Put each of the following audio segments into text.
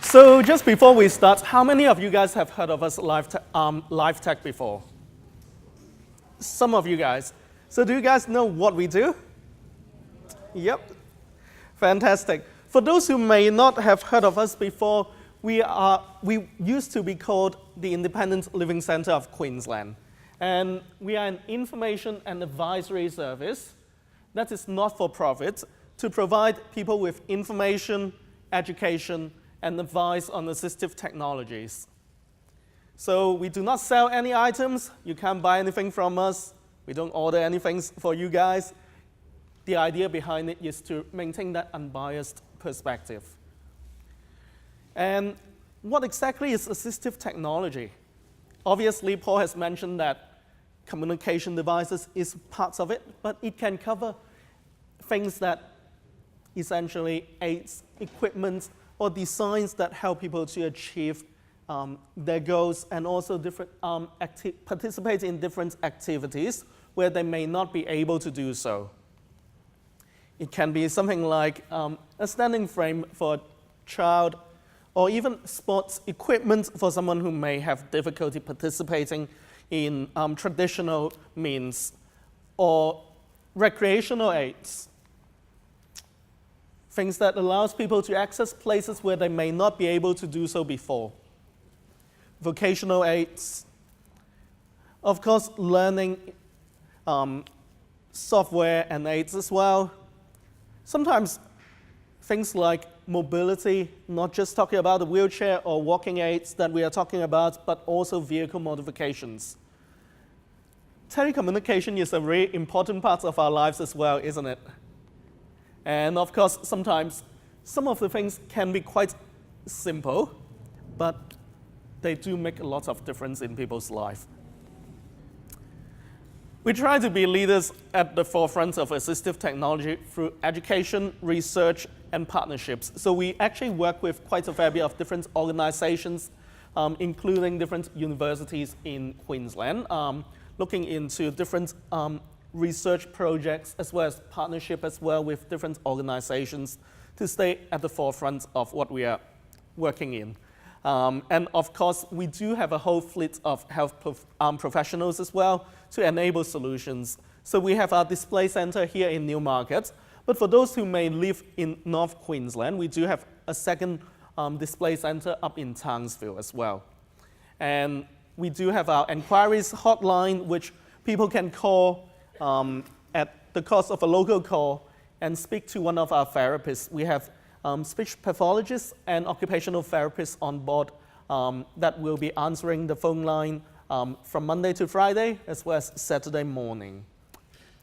So just before we start, how many of you guys have heard of us LifeTec before? Some of you guys. So do you guys know what we do? Yep. Fantastic. For those who may not have heard of us before, we used to be called the Independent Living Centre of Queensland. And we are an information and advisory service that is not for profit to provide people with information, education, and advice on assistive technologies. So we do not sell any items. You can't buy anything from us. We don't order anything for you guys. The idea behind it is to maintain that unbiased perspective. And what exactly is assistive technology? Obviously, Paul has mentioned that communication devices is parts of it, but it can cover things that essentially aids, equipment, or designs that help people to achieve their goals and also participate in different activities where they may not be able to do so. It can be something like a standing frame for a child, or even sports equipment for someone who may have difficulty participating in traditional means, or recreational aids. Things that allows people to access places where they may not be able to do so before. Vocational aids. Of course, learning software and aids as well. Sometimes things like mobility, not just talking about the wheelchair or walking aids that we are talking about, but also vehicle modifications. Telecommunication is a very important part of our lives as well, isn't it? And of course, sometimes some of the things can be quite simple, but they do make a lot of difference in people's life. We try to be leaders at the forefront of assistive technology through education, research, and partnerships. So we actually work with quite a fair bit of different organizations, including different universities in Queensland, looking into different research projects as well as partnership as well with different organizations to stay at the forefront of what we are working in. And of course, we do have a whole fleet of health professionals as well to enable solutions. So we have our display center here in Newmarket, but for those who may live in North Queensland, we do have a second display center up in Townsville as well. And we do have our inquiries hotline, which people can call at the cost of a local call and speak to one of our therapists. We have speech pathologists and occupational therapists on board that will be answering the phone line from Monday to Friday as well as Saturday morning.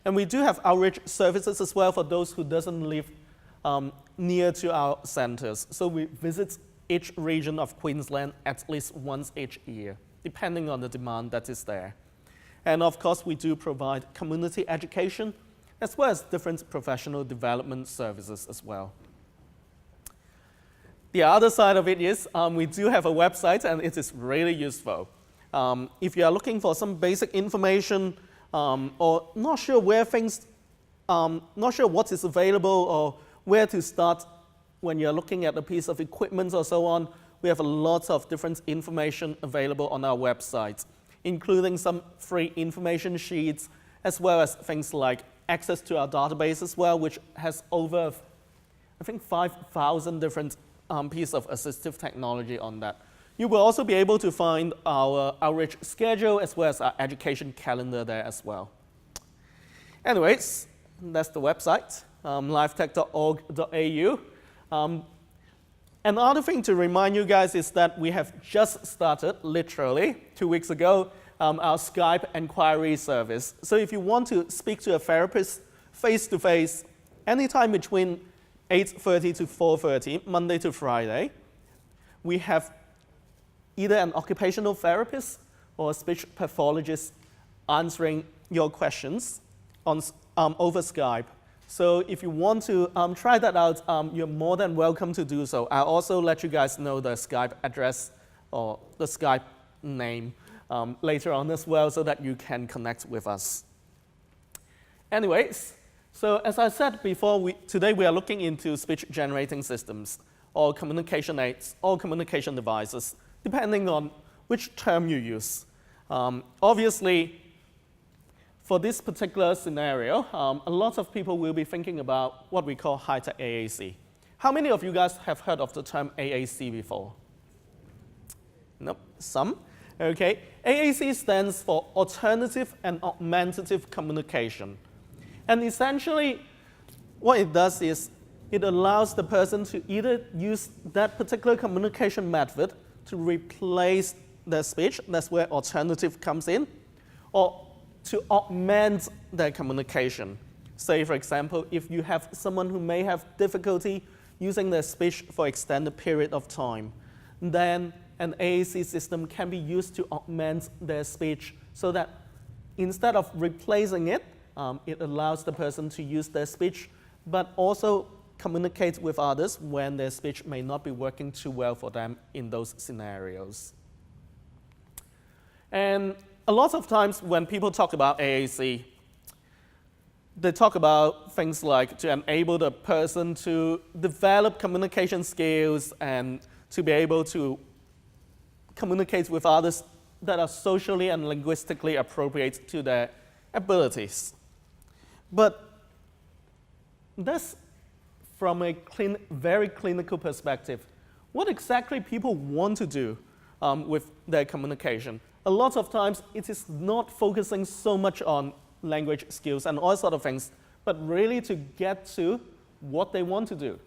And we do have outreach services as well for those who doesn't live near to our centers. So we visit each region of Queensland at least once each year, depending on the demand that is there. And of course, we do provide community education as well as different professional development services as well. The other side of it is we do have a website, and it is really useful. If you are looking for some basic information or not sure where not sure what is available or where to start when you're looking at a piece of equipment or so on, we have a lot of different information available on our website, including some free information sheets, as well as things like access to our database as well, which has over, I think, 5,000 different pieces of assistive technology on that. You will also be able to find our outreach schedule as well as our education calendar there as well. Anyways, that's the website, lifetec.org.au. Another thing to remind you guys is that we have just started, literally 2 weeks ago, our Skype inquiry service. So if you want to speak to a therapist face-to-face, anytime between 8:30 to 4:30, Monday to Friday, we have either an occupational therapist or a speech pathologist answering your questions over Skype. So if you want to try that out, you're more than welcome to do so. I'll also let you guys know the Skype address or the Skype name later on as well so that you can connect with us. Anyways, so as I said before, today we are looking into speech generating systems. or communication aids, or communication devices, depending on which term you use. Obviously, for this particular scenario, a lot of people will be thinking about what we call high-tech AAC. How many of you guys have heard of the term AAC before? Nope, some. Okay, AAC stands for Alternative and Augmentative Communication. And essentially, what it does is it allows the person to either use that particular communication method to replace their speech, that's where alternative comes in, or to augment their communication. Say, for example, if you have someone who may have difficulty using their speech for extended period of time, then an AAC system can be used to augment their speech so that instead of replacing it, it allows the person to use their speech, but also communicate with others when their speech may not be working too well for them in those scenarios. And a lot of times when people talk about AAC, they talk about things like to enable the person to develop communication skills and to be able to communicate with others that are socially and linguistically appropriate to their abilities. But that's from a very clinical perspective. What exactly people want to do with their communication? A lot of times it is not focusing so much on language skills and all sort of things, but really to get to what they want to do.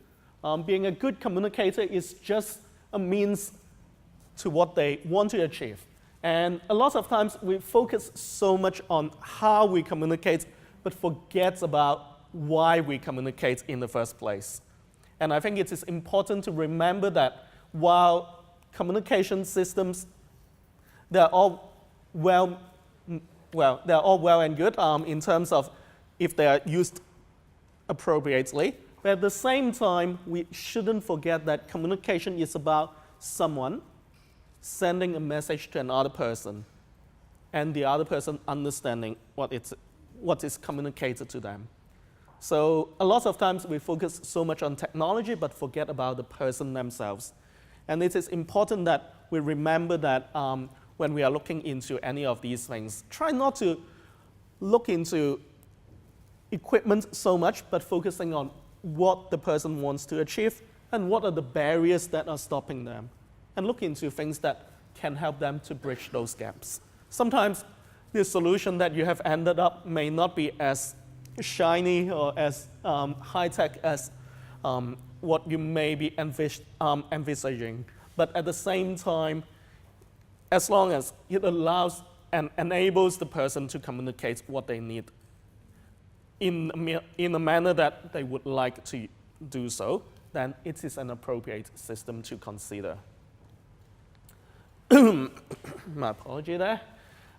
Being a good communicator is just a means to what they want to achieve. And a lot of times we focus so much on how we communicate, but forget about why we communicate in the first place. And I think it is important to remember that while communication systems, they're all well and good in terms of if they are used appropriately. But at the same time, we shouldn't forget that communication is about someone sending a message to another person and the other person understanding what is communicated to them. So a lot of times we focus so much on technology but forget about the person themselves. And it is important that we remember that when we are looking into any of these things, try not to look into equipment so much, but focusing on what the person wants to achieve and what are the barriers that are stopping them. And look into things that can help them to bridge those gaps. Sometimes the solution that you have ended up may not be as shiny or as high-tech as what you may be envisaging. But at the same time, as long as it allows and enables the person to communicate what they need in a manner that they would like to do so, then it is an appropriate system to consider. My apology there.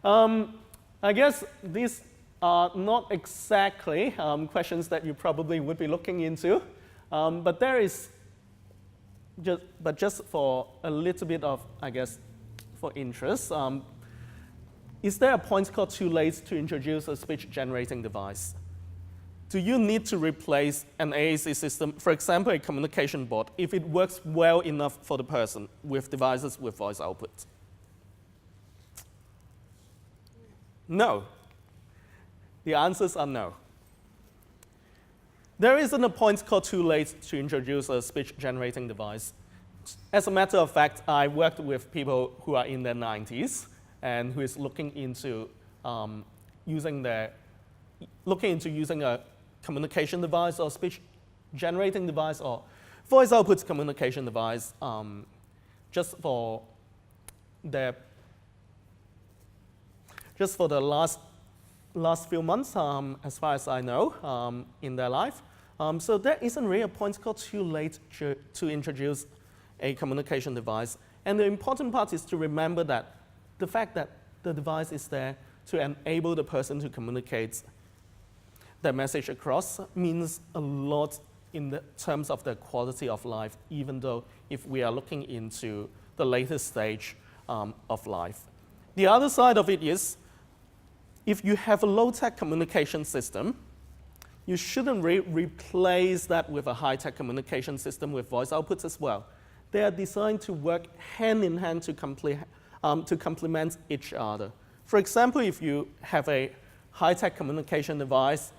I guess these are not exactly questions that you probably would be looking into, but there is just for a little bit of, I guess, for interest, is there a point called too late to introduce a speech generating device? Do you need to replace an AAC system, for example, a communication board, if it works well enough for the person with devices with voice output? No. The answers are no. There isn't a point called too late to introduce a speech-generating device. As a matter of fact, I worked with people who are in their 90s and who is looking into using a communication device or speech-generating device or voice output communication device just for the last few months, as far as I know, in their life. So there isn't really a point called too late to introduce a communication device. And the important part is to remember that the fact that the device is there to enable the person to communicate their message across means a lot in the terms of their quality of life, even though if we are looking into the latest stage of life. The other side of it is, if you have a low-tech communication system, you shouldn't replace that with a high-tech communication system with voice outputs as well. They are designed to work hand in hand to complement each other. For example, if you have a high-tech communication device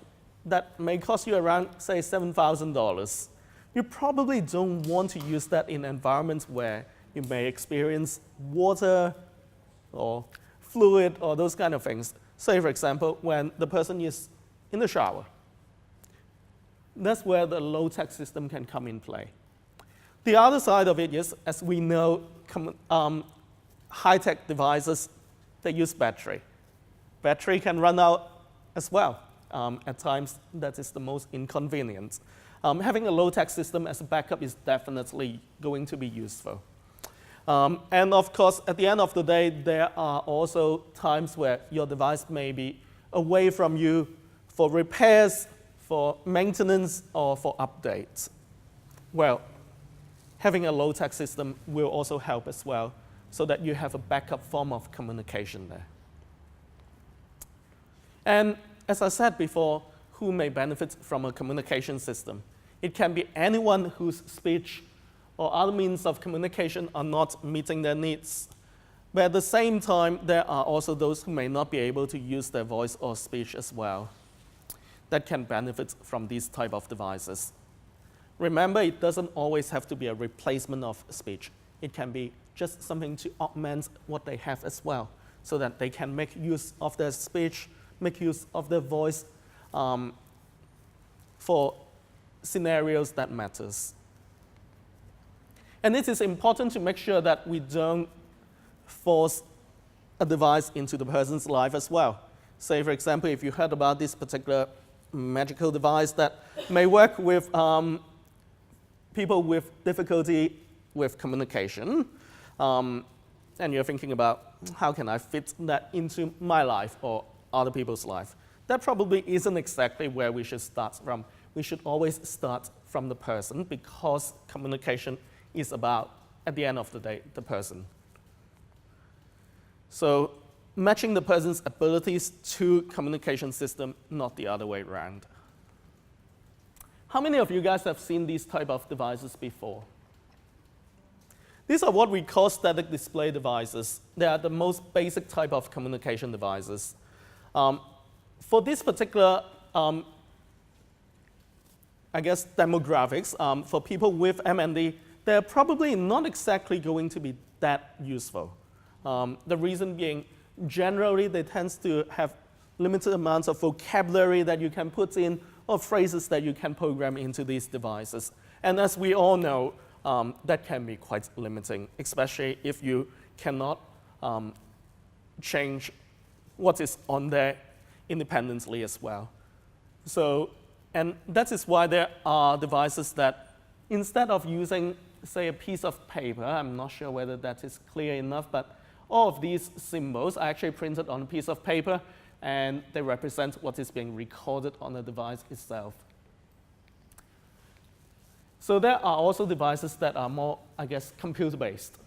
that may cost you around, say, $7,000, you probably don't want to use that in environments where you may experience water or fluid or those kind of things. Say, for example, when the person is in the shower. That's where the low-tech system can come in play. The other side of it is, as we know, high-tech devices, they use battery. Battery can run out as well. At times, that is the most inconvenient. Having a low-tech system as a backup is definitely going to be useful. And of course, at the end of the day, there are also times where your device may be away from you for repairs, for maintenance, or for updates. Well, having a low-tech system will also help as well, so that you have a backup form of communication there. And as I said before, who may benefit from a communication system? It can be anyone whose speech or other means of communication are not meeting their needs. But at the same time, there are also those who may not be able to use their voice or speech as well that can benefit from these type of devices. Remember, it doesn't always have to be a replacement of speech. It can be just something to augment what they have as well, so that they can make use of their speech, make use of their voice for scenarios that matters. And it is important to make sure that we don't force a device into the person's life as well. Say, for example, if you heard about this particular magical device that may work with people with difficulty with communication, and you're thinking about how can I fit that into my life or other people's life, that probably isn't exactly where we should start from. We should always start from the person, because communication is about, at the end of the day, the person. So matching the person's abilities to communication system, not the other way around. How many of you guys have seen these type of devices before? These are what we call static display devices. They are the most basic type of communication devices. For this particular, demographics, for people with MND, they're probably not exactly going to be that useful. The reason being, generally, they tend to have limited amounts of vocabulary that you can put in, or phrases that you can program into these devices. And as we all know, that can be quite limiting, especially if you cannot change what is on there independently as well. So, and that is why there are devices that, instead of using, say, a piece of paper, I'm not sure whether that is clear enough, but all of these symbols are actually printed on a piece of paper, and they represent what is being recorded on the device itself. So there are also devices that are more, computer-based.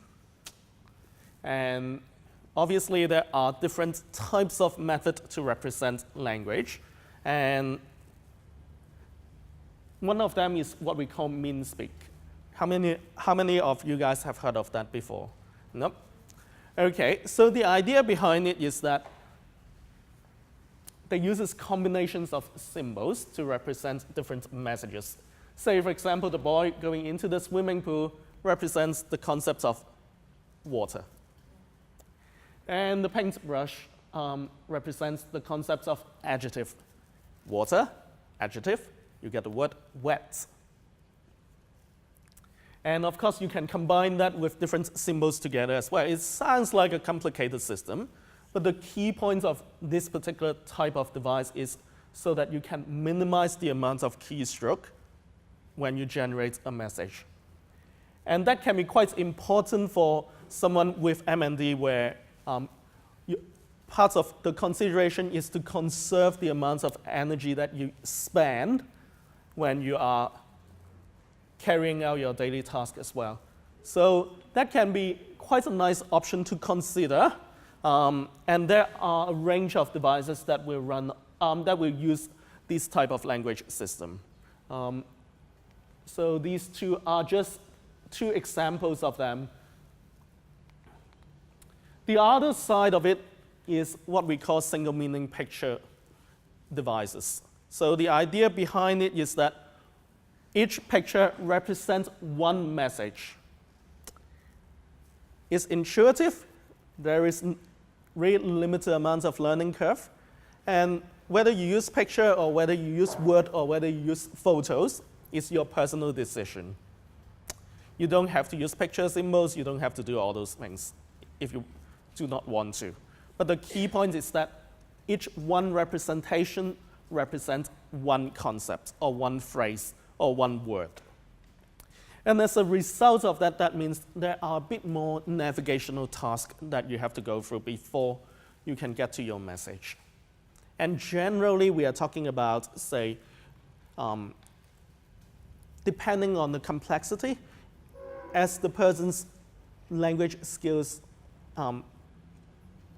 And obviously, there are different types of method to represent language. And one of them is what we call MinSpeak. How many of you guys have heard of that before? Nope. Okay, so the idea behind it is that they uses combinations of symbols to represent different messages. Say, for example, the boy going into the swimming pool represents the concept of water. And the paintbrush represents the concept of adjective. Water, adjective, you get the word wet. And of course, you can combine that with different symbols together as well. It sounds like a complicated system, but the key point of this particular type of device is so that you can minimize the amount of keystroke when you generate a message. And that can be quite important for someone with MND, where part of the consideration is to conserve the amount of energy that you spend when you are carrying out your daily task as well. So that can be quite a nice option to consider. And there are a range of devices that will run, that will use this type of language system. So these two are just two examples of them. The other side of it is what we call single meaning picture devices. So the idea behind it is that each picture represents one message. It's intuitive. There is really limited amounts of learning curve. And whether you use picture or whether you use word or whether you use photos is your personal decision. You don't have to use pictures, symbols. You don't have to do all those things if you do not want to. But the key point is that each one representation represents one concept or one phrase or one word. And as a result of that, that means there are a bit more navigational tasks that you have to go through before you can get to your message. And generally, we are talking about, say, depending on the complexity, as the person's language skills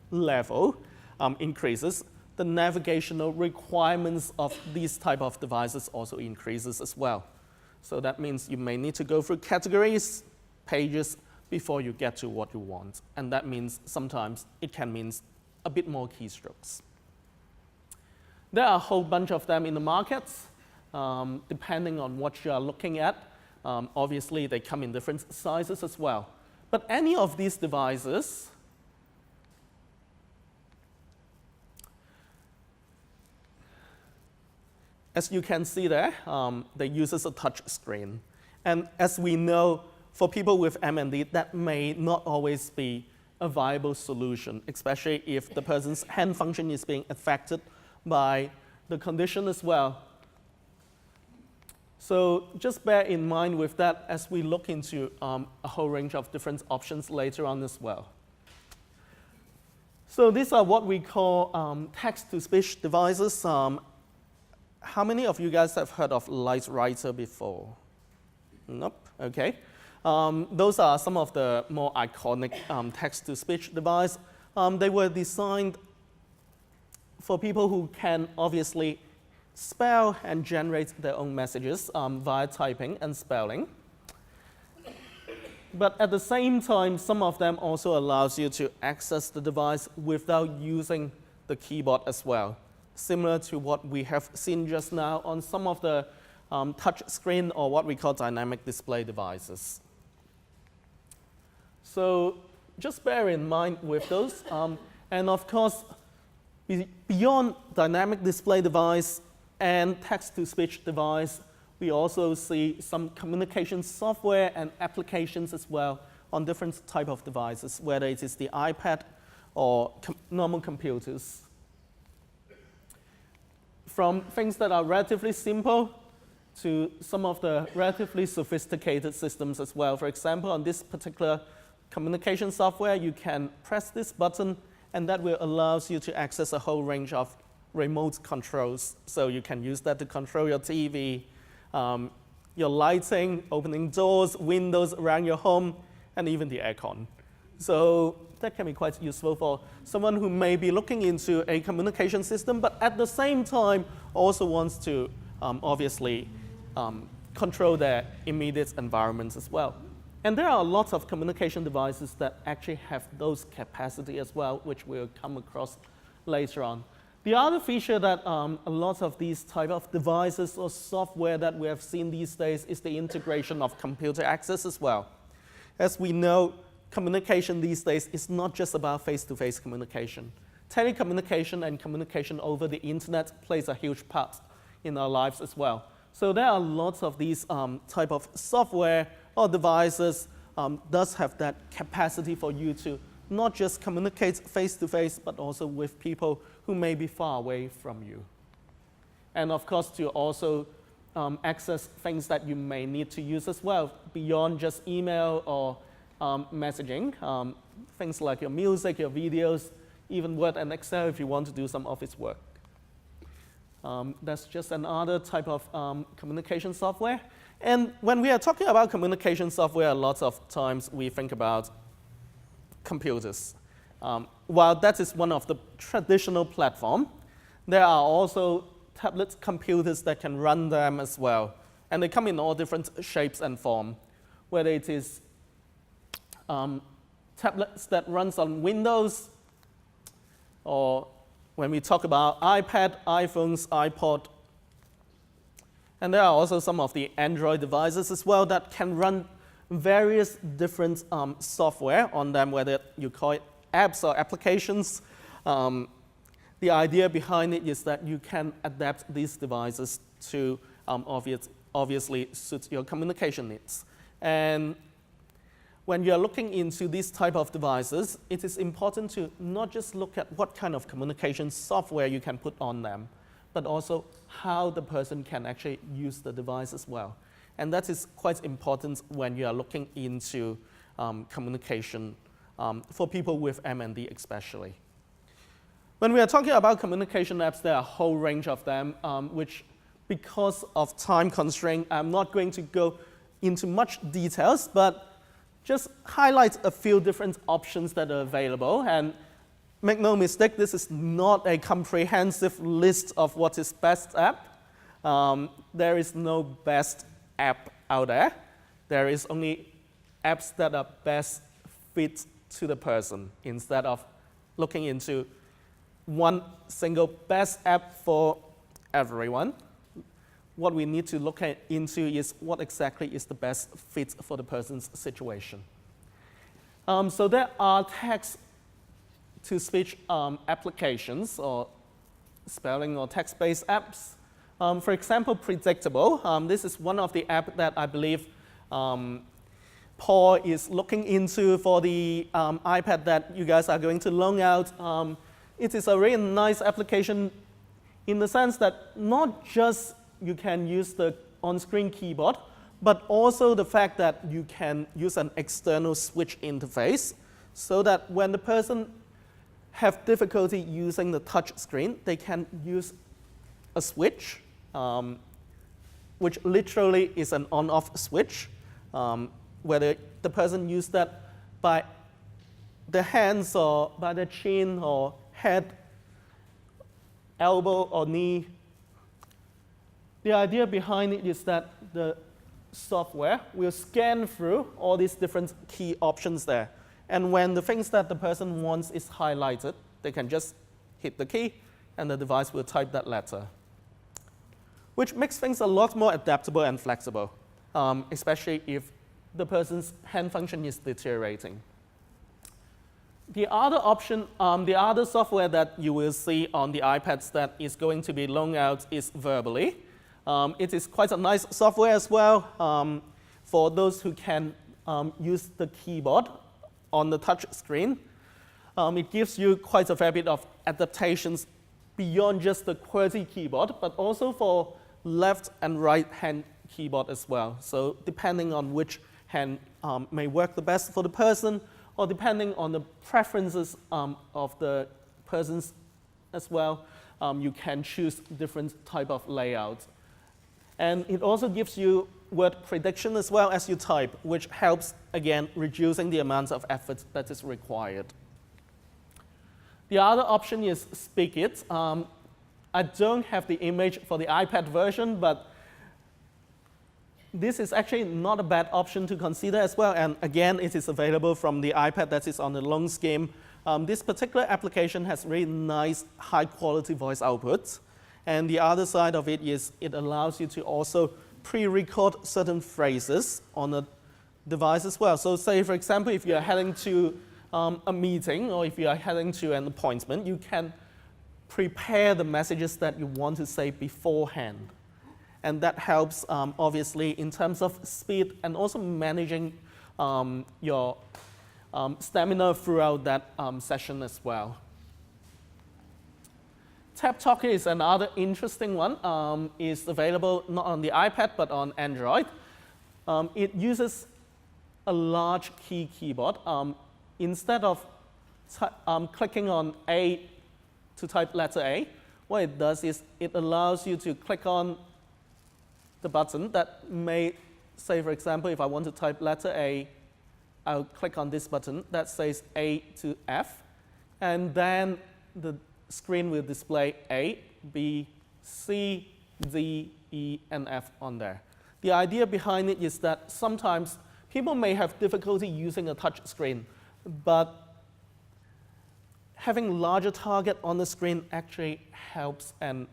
level increases, the navigational requirements of these type of devices also increases as well. So that means you may need to go through categories, pages, before you get to what you want. And that means sometimes it can mean a bit more keystrokes. There are a whole bunch of them in the markets, depending on what you are looking at. Obviously, they come in different sizes as well. But any of these devices as you can see there, they use a touch screen. And as we know, for people with MND, that may not always be a viable solution, especially if the person's hand function is being affected by the condition as well. So just bear in mind with that as we look into a whole range of different options later on as well. So these are what we call text-to-speech devices. How many of you guys have heard of LightWriter before? Nope, okay. Those are some of the more iconic text-to-speech devices. They were designed for people who can obviously spell and generate their own messages via typing and spelling. But at the same time, some of them also allows you to access the device without using the keyboard as well, similar to what we have seen just now on some of the touch screen or what we call dynamic display devices. So just bear in mind with those. And of course, beyond dynamic display device and text-to-speech device, we also see some communication software and applications as well on different type of devices, whether it is the iPad or normal computers. From things that are relatively simple to some of the relatively sophisticated systems as well. For example, on this particular communication software, you can press this button, and that will allow you to access a whole range of remote controls. So you can use that to control your TV, your lighting, opening doors, windows around your home, and even the aircon. So that can be quite useful for someone who may be looking into a communication system, but at the same time also wants to obviously control their immediate environments as well. And there are lots of communication devices that actually have those capacity as well, which we'll come across later on. The other feature that a lot of these type of devices or software that we have seen these days is the integration of computer access as well. As we know, communication these days is not just about face-to-face communication. Telecommunication and communication over the internet plays a huge part in our lives as well. So there are lots of these type of software or devices does have that capacity for you to not just communicate face-to-face, but also with people who may be far away from you. And of course, to also access things that you may need to use as well, beyond just email or messaging, things like your music, your videos, even Word and Excel if you want to do some office work. That's just another type of communication software. And when we are talking about communication software, lots of times we think about computers. While that is one of the traditional platforms, there are also tablet computers that can run them as well. And they come in all different shapes and form, whether it is tablets that runs on Windows, or when we talk about iPad, iPhones, iPod. And there are also some of the Android devices as well that can run various different software on them, whether you call it apps or applications. The idea behind it is that you can adapt these devices to obviously suit your communication needs. And when you're looking into these type of devices, it is important to not just look at what kind of communication software you can put on them, but also how the person can actually use the device as well. And that is quite important when you are looking into communication for people with MND especially. When we are talking about communication apps, there are a whole range of them, which because of time constraint, I'm not going to go into much details, but just highlight a few different options that are available. And make no mistake, this is not a comprehensive list of what is best app. There is no best app out there. There is only apps that are best fit to the person, instead of looking into one single best app for everyone. What we need to look into is what exactly is the best fit for the person's situation. So there are text-to-speech applications, or spelling or text-based apps. For example, Predictable. This is one of the apps that I believe Paul is looking into for the iPad that you guys are going to loan out. It is a really nice application in the sense that not just you can use the on-screen keyboard, but also the fact that you can use an external switch interface so that when the person have difficulty using the touch screen, they can use a switch, which literally is an on-off switch, whether the person use that by the hands or by the chin or head, elbow or knee. The idea behind it is that the software will scan through all these different key options there. And when the things that the person wants is highlighted, they can just hit the key and the device will type that letter, which makes things a lot more adaptable and flexible, especially if the person's hand function is deteriorating. The other option, the other software that you will see on the iPads that is going to be loaned out is Verbally. It is quite a nice software as well for those who can use the keyboard on the touch screen. It gives you quite a fair bit of adaptations beyond just the QWERTY keyboard, but also for left and right hand keyboard as well. So depending on which hand may work the best for the person, or depending on the preferences of the persons as well, you can choose different type of layout. And it also gives you word prediction as well as you type, which helps, again, reducing the amount of effort that is required. The other option is Speak It. I don't have the image for the iPad version, but this is actually not a bad option to consider as well. And again, it is available from the iPad that is on the loan scheme. This particular application has really nice, high-quality voice outputs. And the other side of it is it allows you to also pre-record certain phrases on the device as well. So say, for example, if you're heading to a meeting or if you are heading to an appointment, you can prepare the messages that you want to say beforehand. And that helps, obviously, in terms of speed and also managing your stamina throughout that session as well. Tap Talker is another interesting one. It's available not on the iPad, but on Android. It uses a large key keyboard. Instead of clicking on A to type letter A, what it does is it allows you to click on the button that may say, for example, if I want to type letter A, I'll click on this button that says A to F, and then the screen will display A, B, C, D, E, and F on there. The idea behind it is that sometimes people may have difficulty using a touch screen, but having larger target on the screen actually helps and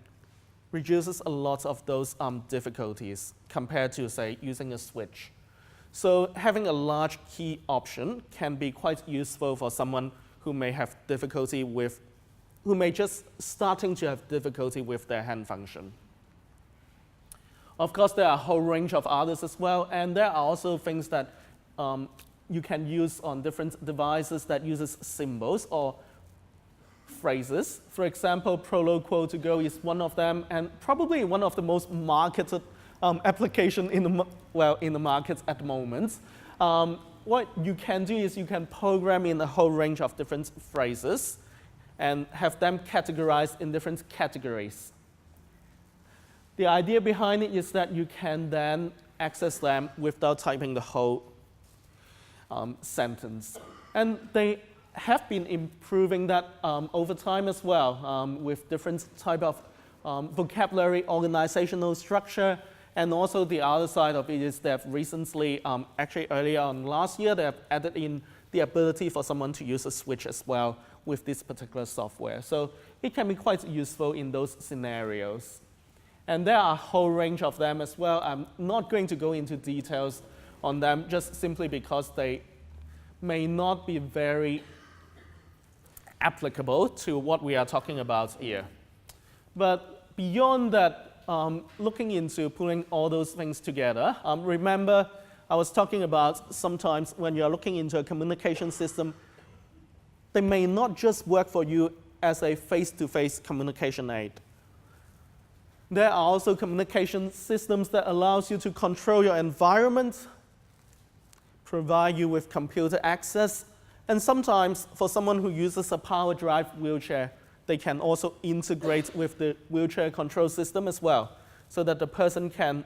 reduces a lot of those difficulties compared to, say, using a switch. So having a large key option can be quite useful for someone who may have difficulty with, who may just starting to have difficulty with their hand function. Of course, there are a whole range of others as well, and there are also things that you can use on different devices that uses symbols or phrases. For example, Prolo Quo to Go is one of them, and probably one of the most marketed application in the markets at the moment. What you can do is you can program in a whole range of different phrases and have them categorized in different categories. The idea behind it is that you can then access them without typing the whole sentence. And they have been improving that over time as well with different type of vocabulary, organizational structure, and also the other side of it is they have recently, actually earlier on last year, they have added in the ability for someone to use a switch as well with this particular software. So it can be quite useful in those scenarios. And there are a whole range of them as well. I'm not going to go into details on them just simply because they may not be very applicable to what we are talking about here. But beyond that, looking into pulling all those things together, remember I was talking about sometimes when you're looking into a communication system, they may not just work for you as a face-to-face communication aid. There are also communication systems that allows you to control your environment, provide you with computer access, and sometimes for someone who uses a power drive wheelchair, they can also integrate with the wheelchair control system as well, so that the person can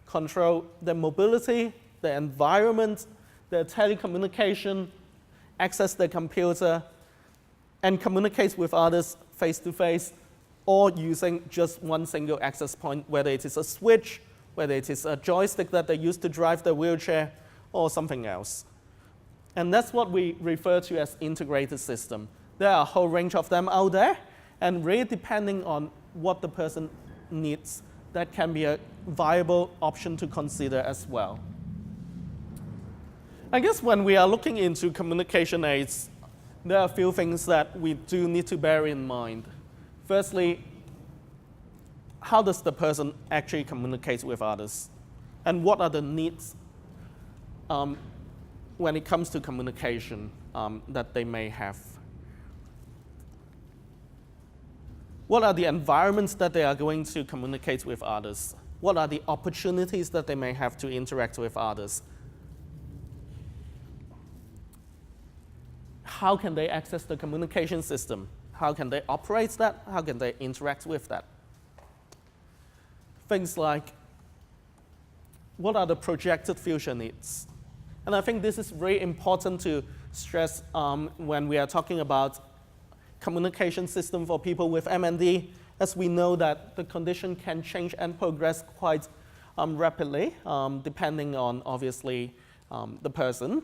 control their mobility, their environment, their telecommunication, access their computer, and communicate with others face-to-face, or using just one single access point, whether it is a switch, whether it is a joystick that they use to drive their wheelchair, or something else. And that's what we refer to as integrated system. There are a whole range of them out there, and really depending on what the person needs, that can be a viable option to consider as well. I guess when we are looking into communication aids, there are a few things that we do need to bear in mind. Firstly, how does the person actually communicate with others? And what are the needs when it comes to communication that they may have? What are the environments that they are going to communicate with others? What are the opportunities that they may have to interact with others? How can they access the communication system? How can they operate that? How can they interact with that? Things like, what are the projected future needs? And I think this is very important to stress when we are talking about communication system for people with MND, as we know that the condition can change and progress quite rapidly, depending on, obviously, the person.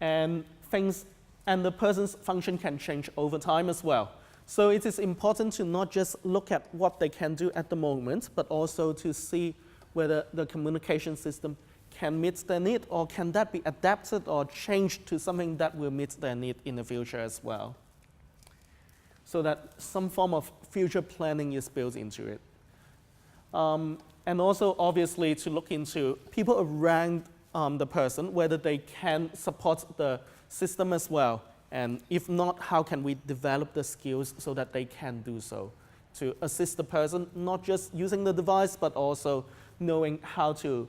And the person's function can change over time as well. So it is important to not just look at what they can do at the moment, but also to see whether the communication system can meet their need, or can that be adapted or changed to something that will meet their need in the future as well. So that some form of future planning is built into it. And also, obviously, to look into people around the person, whether they can support the system as well. And if not, how can we develop the skills so that they can do so? To assist the person, not just using the device, but also knowing how to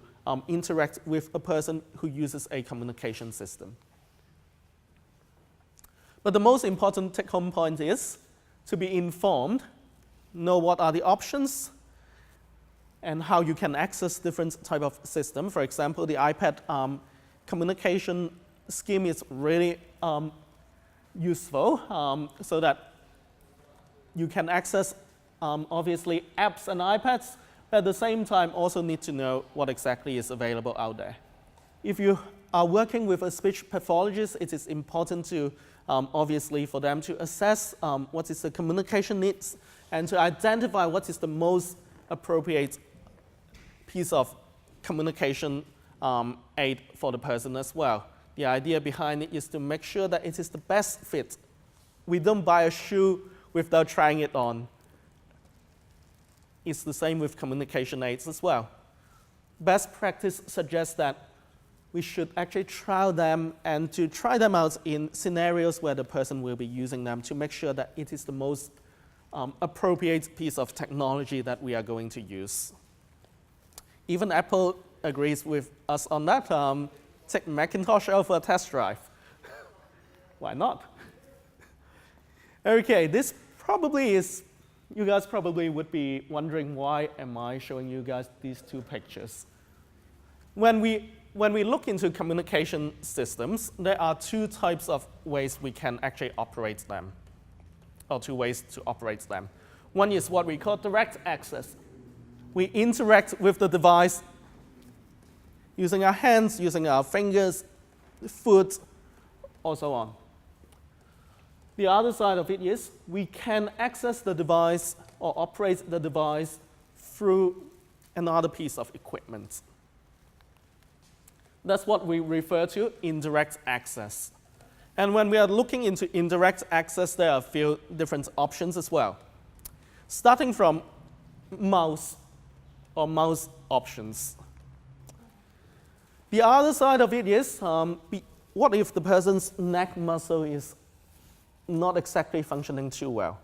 interact with a person who uses a communication system. But the most important take-home point is to be informed, know what are the options, and how you can access different type of system. For example, the iPad communication scheme is really useful so that you can access obviously apps and iPads, but at the same time also need to know what exactly is available out there. If you are working with a speech pathologist, it is important to obviously for them to assess what is the communication needs and to identify what is the most appropriate piece of communication aid for the person as well. The idea behind it is to make sure that it is the best fit. We don't buy a shoe without trying it on. It's the same with communication aids as well. Best practice suggests that we should actually trial them and to try them out in scenarios where the person will be using them to make sure that it is the most appropriate piece of technology that we are going to use. Even Apple agrees with us on that. Take Macintosh out for a test drive. Why not? Okay, this probably is, you guys probably would be wondering why am I showing you guys these two pictures. When we look into communication systems, there are two types of ways we can actually operate them, or two ways to operate them. One is what we call direct access. We interact with the device using our hands, using our fingers, foot, or so on. The other side of it is we can access the device or operate the device through another piece of equipment. That's what we refer to indirect access. And when we are looking into indirect access, there are a few different options as well. Starting from mouse or mouse options. The other side of it is, what if the person's neck muscle is not exactly functioning too well?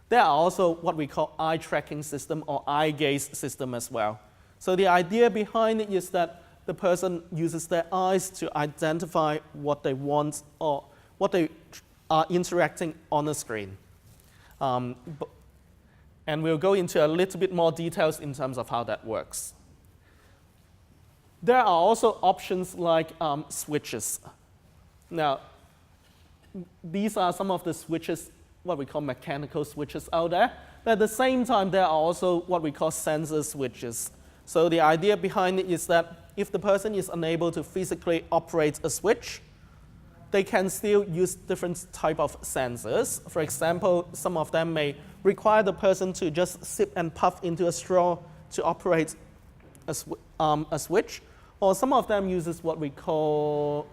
There are also what we call eye tracking system or eye gaze system as well. So the idea behind it is that the person uses their eyes to identify what they want or what they are interacting on the screen. And we'll go into a little bit more details in terms of how that works. There are also options like switches. Now, these are some of the switches, what we call mechanical switches out there. But at the same time, there are also what we call sensor switches. So the idea behind it is that if the person is unable to physically operate a switch, they can still use different type of sensors. For example, some of them may require the person to just sip and puff into a straw to operate a switch. Or some of them uses what we call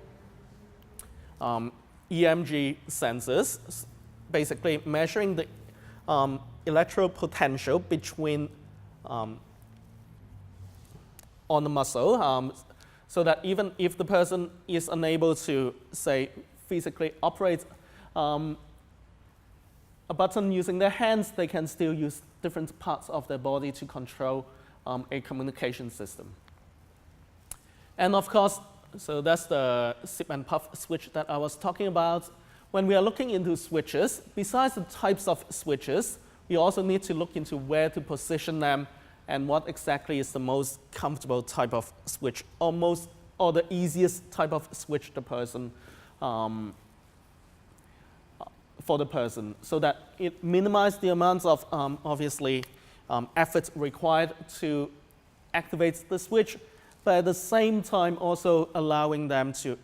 EMG sensors, basically measuring the electrical potential between on the muscle, so that even if the person is unable to, say, physically operate a button using their hands, they can still use different parts of their body to control a communication system. And of course, so that's the sip and puff switch that I was talking about. When we are looking into switches, besides the types of switches, we also need to look into where to position them and what exactly is the most comfortable type of switch or the easiest type of switch the person for the person, so that it minimizes the amounts of obviously effort required to activate the switch, but at the same time also allowing them to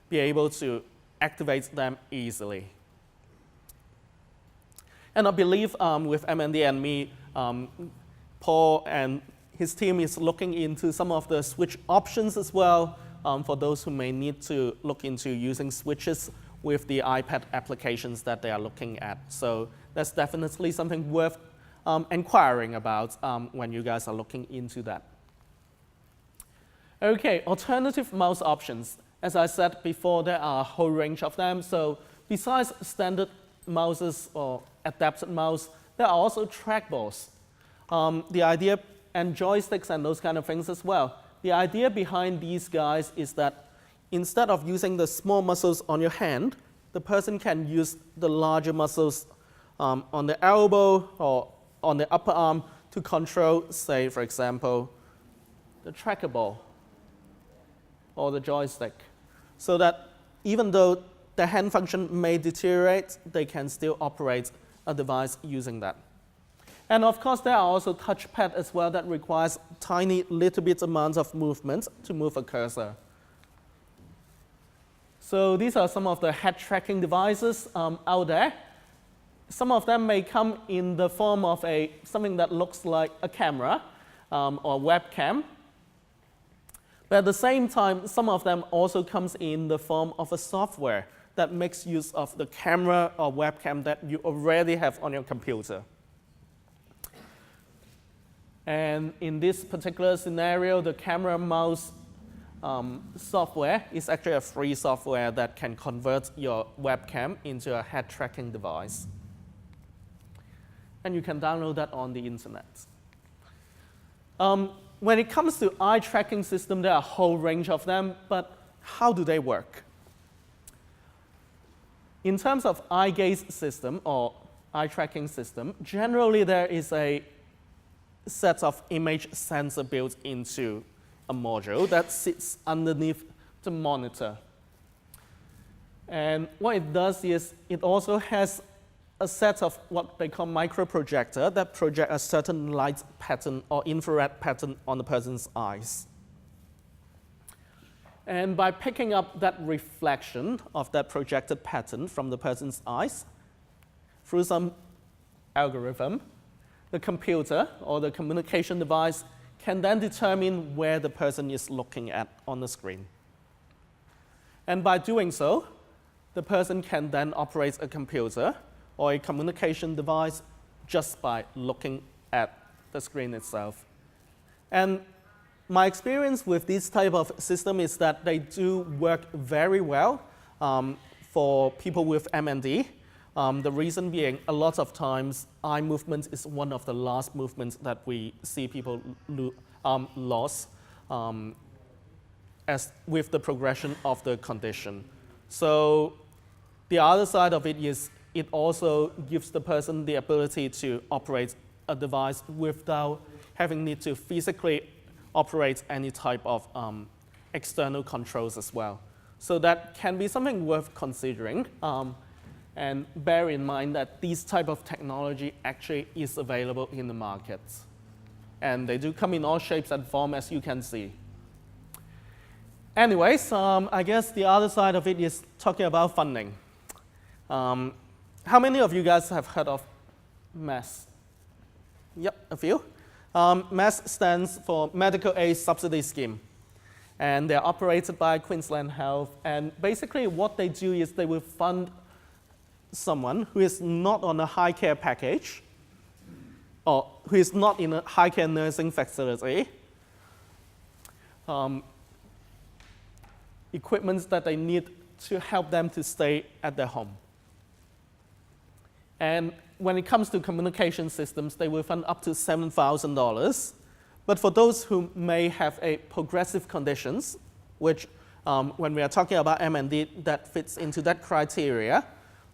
be able to activate them easily. And I believe with MND and Me, Paul and his team is looking into some of the switch options as well for those who may need to look into using switches with the iPad applications that they are looking at. So that's definitely something worth inquiring about when you guys are looking into that. Okay, alternative mouse options. As I said before, there are a whole range of them. So besides standard mouses or adapted mouse, there are also trackballs. The idea, and joysticks and those kind of things as well. The idea behind these guys is that instead of using the small muscles on your hand, the person can use the larger muscles on the elbow or on the upper arm to control, say, for example, the tracker ball or the joystick, so that even though the hand function may deteriorate, they can still operate a device using that. And of course, there are also touchpad as well that requires tiny little bit amounts of movement to move a cursor. So these are some of the head tracking devices out there. Some of them may come in the form of something that looks like a camera or webcam. But at the same time, some of them also comes in the form of a software that makes use of the camera or webcam that you already have on your computer. And in this particular scenario, the camera mouse software is actually a free software that can convert your webcam into a head tracking device. And you can download that on the internet. When it comes to eye tracking system, there are a whole range of them, but how do they work? In terms of eye gaze system or eye tracking system, generally there is a set of image sensor built into a module that sits underneath the monitor. And what it does is it also has a set of what they call microprojector that project a certain light pattern or infrared pattern on the person's eyes. And by picking up that reflection of that projected pattern from the person's eyes through some algorithm, the computer or the communication device can then determine where the person is looking at on the screen. And by doing so, the person can then operate a computer or a communication device just by looking at the screen itself. And my experience with this type of system is that they do work very well for people with MND. The reason being, a lot of times, eye movement is one of the last movements that we see people lose with the progression of the condition. So the other side of it is it also gives the person the ability to operate a device without having need to physically operate any type of external controls as well. So that can be something worth considering. And bear in mind that this type of technology actually is available in the market. And they do come in all shapes and forms, as you can see. Anyways, I guess the other side of it is talking about funding. How many of you guys have heard of MES? Yep, a few. MES stands for Medical Aid Subsidy Scheme. And they're operated by Queensland Health. And basically what they do is they will fund someone who is not on a high care package or who is not in a high care nursing facility, equipment that they need to help them to stay at their home. And when it comes to communication systems, they will fund up to $7,000. But for those who may have a progressive conditions, which when we are talking about MND, that fits into that criteria,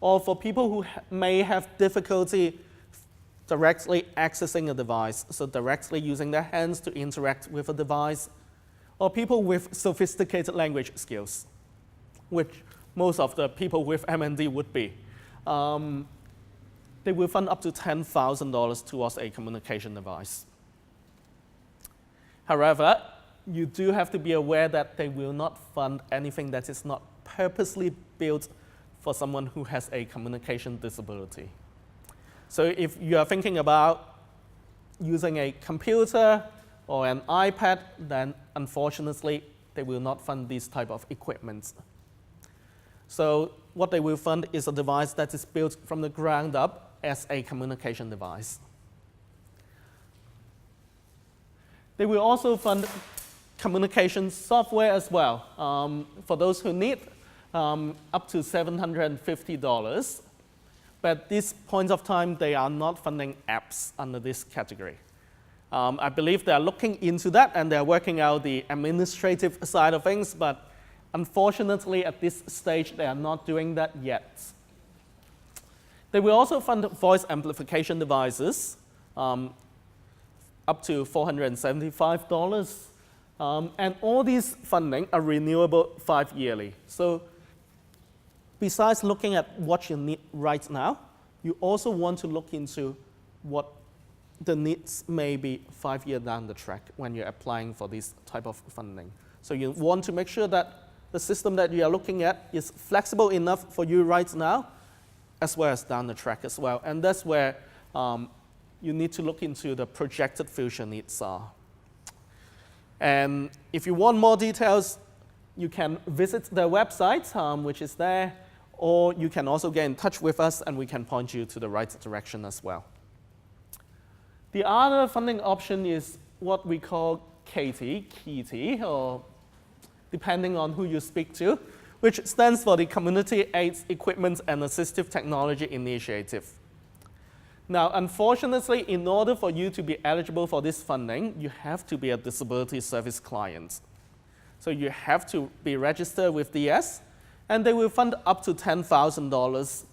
or for people who may have difficulty directly accessing a device, so directly using their hands to interact with a device, or people with sophisticated language skills, which most of the people with MND would be. They will fund up to $10,000 towards a communication device. However, you do have to be aware that they will not fund anything that is not purposely built for someone who has a communication disability. So if you are thinking about using a computer or an iPad, then unfortunately, they will not fund this type of equipment. So what they will fund is a device that is built from the ground up as a communication device. They will also fund communication software as well. For those who need, up to $750. But at this point of time, they are not funding apps under this category. I believe they are looking into that and they're working out the administrative side of things, but unfortunately at this stage, they are not doing that yet. They will also fund voice amplification devices, up to $475. And all these funding are renewable 5 yearly. So besides looking at what you need right now, you also want to look into what the needs may be 5 years down the track when you're applying for this type of funding. So you want to make sure that the system that you are looking at is flexible enough for you right now, as well as down the track as well. And that's where you need to look into the projected future needs are. And if you want more details, you can visit their website, which is there, or you can also get in touch with us and we can point you to the right direction as well. The other funding option is what we call KT, or depending on who you speak to, which stands for the Community AIDS Equipment and Assistive Technology Initiative. Now, unfortunately, in order for you to be eligible for this funding, you have to be a disability service client. So you have to be registered with DS, and they will fund up to $10,000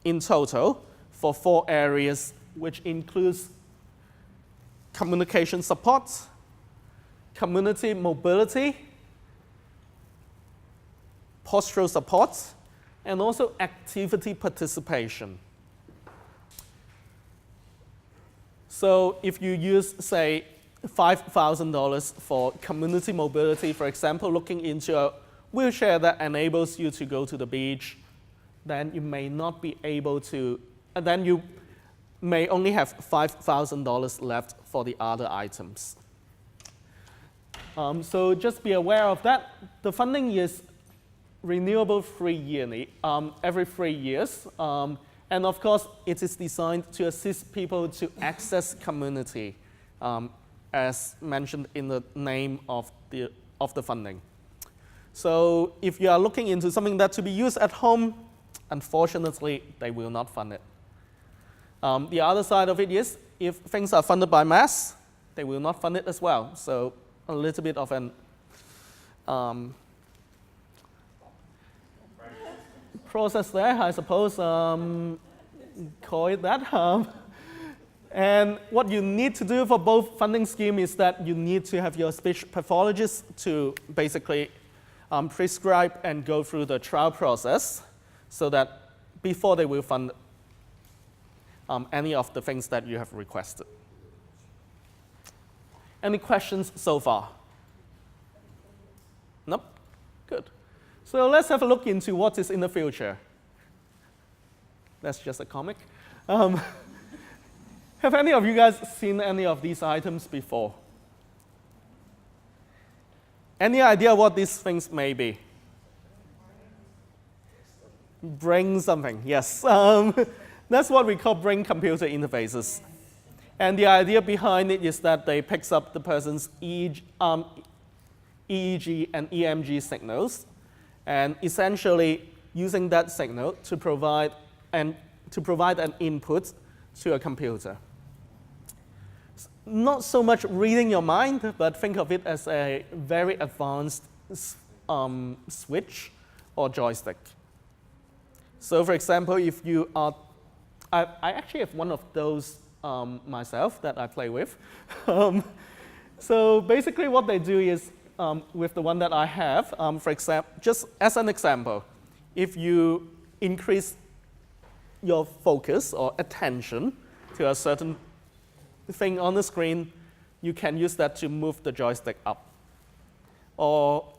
in total for 4 areas, which includes communication support, community mobility, postural support, and also activity participation. So if you use, say, $5,000 for community mobility, for example, looking into a wheelchair that enables you to go to the beach, then you may not be able to, and then you may only have $5,000 left for the other items. So just be aware of that. The funding is renewable every 3 years. And of course, it is designed to assist people to access community, as mentioned in the name of the funding. So if you are looking into something that to be used at home, unfortunately, they will not fund it. The other side of it is, if things are funded by mass, they will not fund it as well. So a little bit of an process there, I suppose, call it that. And what you need to do for both funding schemes is that you need to have your speech pathologist to basically prescribe and go through the trial process so that before they will fund any of the things that you have requested. Any questions so far? Nope? Good. So let's have a look into what is in the future. That's just a comic. Have any of you guys seen any of these items before? Any idea what these things may be? Brain something, yes. That's what we call brain-computer interfaces. And the idea behind it is that they pick up the person's EEG and EMG signals, and essentially using that signal to provide an input to a computer. Not so much reading your mind, but think of it as a very advanced switch or joystick. So for example, if you are, I actually have one of those myself that I play with. So basically what they do is, with the one that I have, for example, just as an example, if you increase your focus or attention to a certain thing on the screen, you can use that to move the joystick up. Or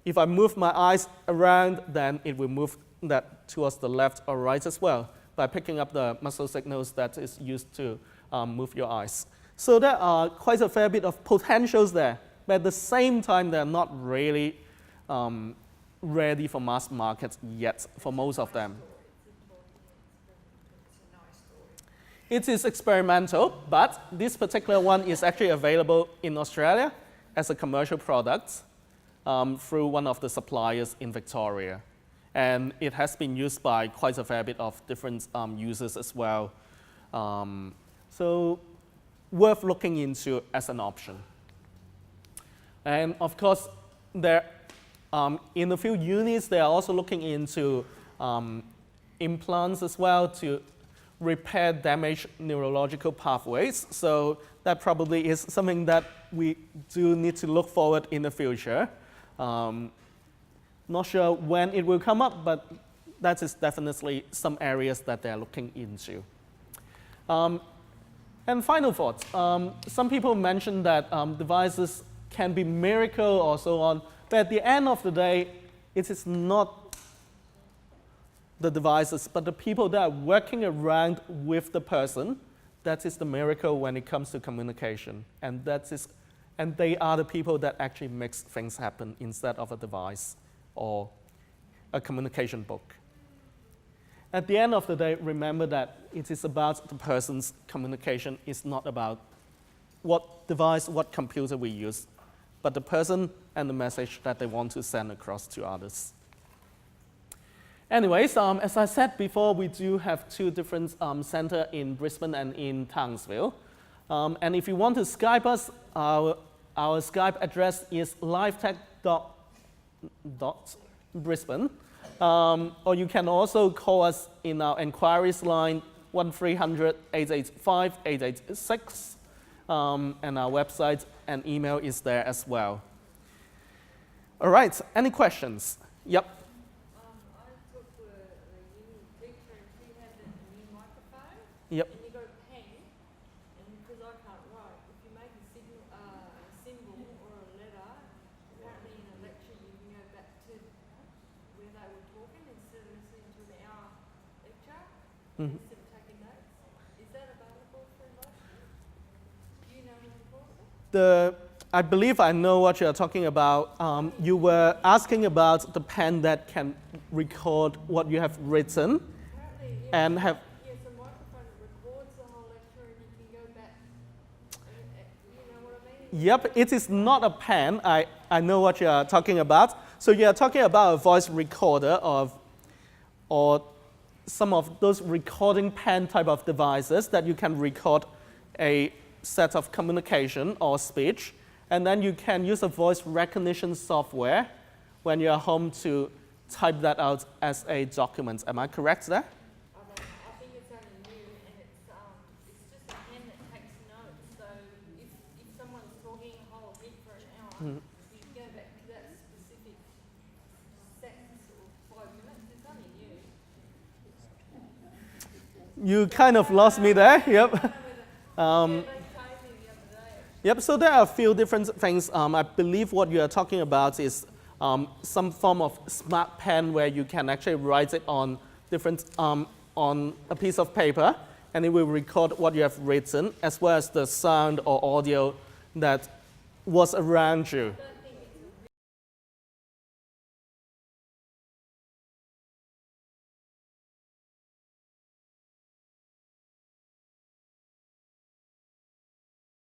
if I move my eyes around, then it will move that towards the left or right as well by picking up the muscle signals that is used to move your eyes. So there are quite a fair bit of potentials there, but at the same time, they're not really ready for mass market yet for most of them. It is experimental, but this particular one is actually available in Australia as a commercial product through one of the suppliers in Victoria. And it has been used by quite a fair bit of different users as well. So worth looking into as an option. And of course, there, in a few unis, they are also looking into implants as well to repair damaged neurological pathways. So that probably is something that we do need to look forward in the future. Not sure when it will come up, but that is definitely some areas that they're looking into. And final thoughts. Some people mentioned that devices can be miracle or so on, but at the end of the day, it is not the devices, but the people that are working around with the person. That is the miracle when it comes to communication. And they are the people that actually makes things happen instead of a device or a communication book. At the end of the day, remember that it is about the person's communication. It's not about what device, what computer we use, but the person and the message that they want to send across to others. Anyways, as I said before, we do have two different centers in Brisbane and in Townsville. And if you want to Skype us, our Skype address is LifeTec.Brisbane. Or you can also call us in our enquiries line 1300-885-886. And our website and email is there as well. All right, any questions? Yep. I talked to a uni teacher and she had a new microphone. Yep. And you got a pen, and because I can't write, if you make a symbol or a letter, apparently in a lecture you can go back to where they were talking instead of listening to an hour lecture, instead of taking notes. Is that available for advice? Do you know what to call it? I believe I know what you're talking about. You were asking about the pen that can record what you have written. Apparently, and have. Yes, a microphone that records the whole lecture and you can go back. You know what I mean? Yep, it is not a pen. I know what you're talking about. So you're talking about a voice recorder or some of those recording pen type of devices that you can record a set of communication or speech. And then you can use a voice recognition software when you're home to type that out as a document. Am I correct there? I think it's only new, and it's just a pen that takes notes. So if someone's talking a whole heap for an hour, you go back to that specific sentence or 5 minutes. It's only new. You kind of lost me there. Yep. They told me the other day. Yep, so there are a few different things. I believe what you are talking about is some form of smart pen where you can actually write it on different on a piece of paper, and it will record what you have written as well as the sound or audio that was around you.